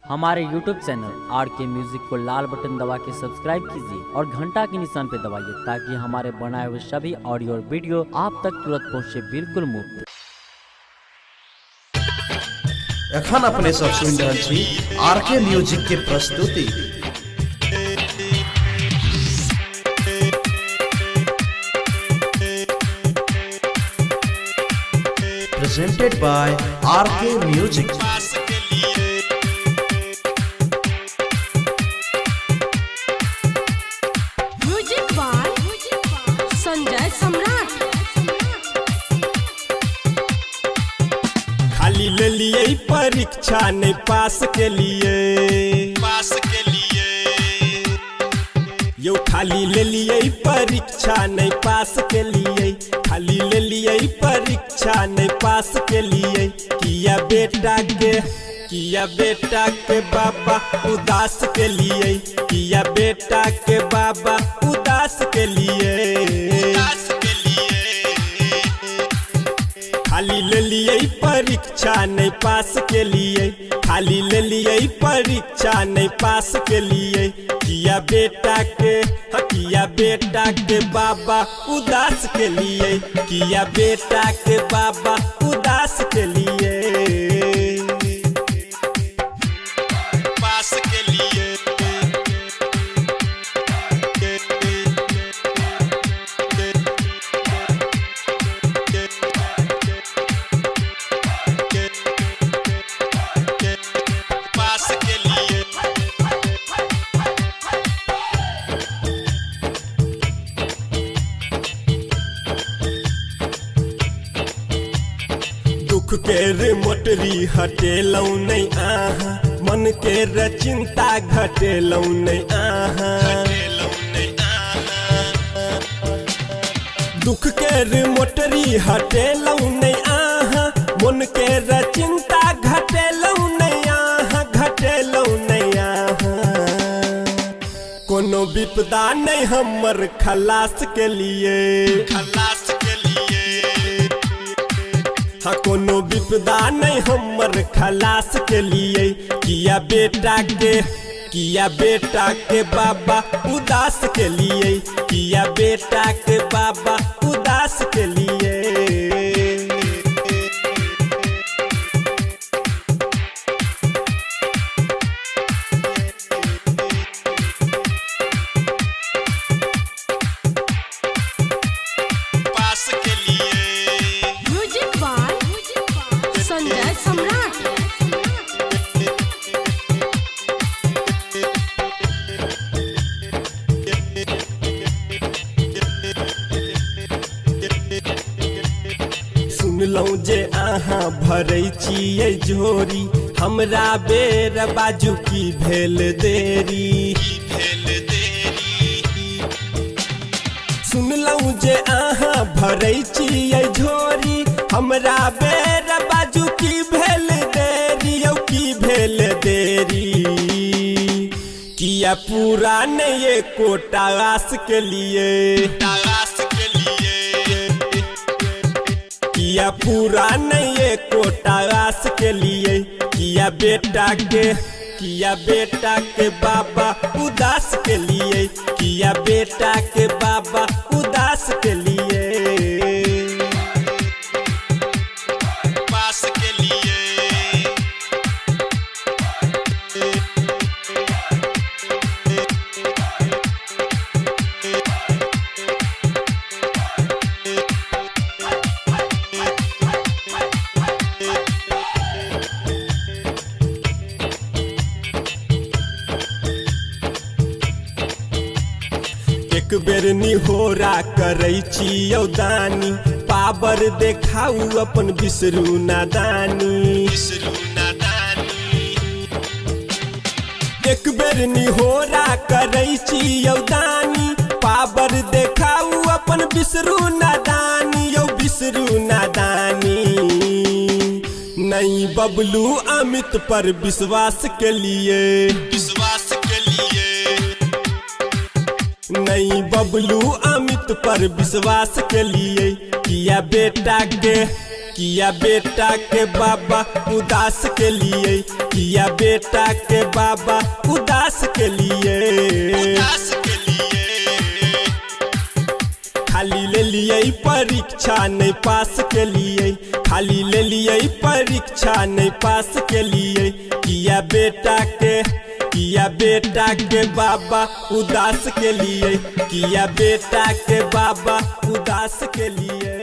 हमारे YouTube channel RK music को लाल button दबा के सब्सक्राइब कीजिए और घंटा के निशान पे दबाइए ताकि हमारे बनाए हुए सभी ऑडियो और वीडियो आप तक तुरंत पहुंचे बिल्कुल मुफ्त। एखन अपने सब सुन रहल छी RK म्यूजिक के प्रस्तुति। Presented by RK Music। Music by Sanjay Samrat. खाली ले लिए परीक्षा नहीं पास के लिए यो खाली ले लिए परीक्षा नहीं पास के लिए खाली ले लिए परीक्षा नहीं पास के लिए किया बेटा के बाबा उदास के लिए किया बेटा के बाबा उदास के लिए खाली ले लिए परीक्षा नहीं पास के लिए खाली ले लिए परीक्षा नहीं पास के लिए किया बेटा के बाबा उदास के लिए किया बेटा के बाबा उदास के लिए पास के लिए पास के लिए दुख के रे मोटरी हटेलौ नहीं आहा मन के रे चिंता घटेलौ नहीं आहा दुख के रे मोटरी हटेलौ नहीं आहा मन के रे चिंता घटेलौ नहीं आहा कोनो विपदा नहीं हमर खलास के लिए हाँ कोनो विपदा नहीं हमर खलास के लिए किया बेटा के बाबा उदास के लिए किया बेटा के बाबा उदास के लिए म्यूजिक बाय संजय सम्राट। सुनलौ जे अहाँ भरै छियै झोरी हमरा बेर बाजू की भेल देरी सुनलौ जे अहाँ भरै छियै झोरी हमरा बेर बाजू की भेल देरी यौ की भेल देरी किया पूरा नहीं कोटा आस के लिए किया पूरा नहीं कोटा आस के लिए किया बेटा के बाबा उदास के लिए किया बेटा के बाबा उदास के लिए पास के लिए एक बेर निहोरा करै छी यौ दानी पावर देखाऊ अपन बिसरू नादानी एक बेर निहोरा करै छी यौ दानी पावर देखाऊ अपन बिसरू नादानी यौ बिसरू नादानी नहीं बबलू अमित पर विश्वास के लिए नहीं बबलू अमित पर विश्वास के लिए किया किया बेटा के बाबा उदास के लिए, किया बेटा के बाबा उदास के लिए, खाली ले लिए परीक्षा नहीं पास के लिए, खाली ले लिए परीक्षा नहीं पास के लिए, किया बेटा के बाबा उदास के लिए, किया बेटा के बाबा उदास के लिए।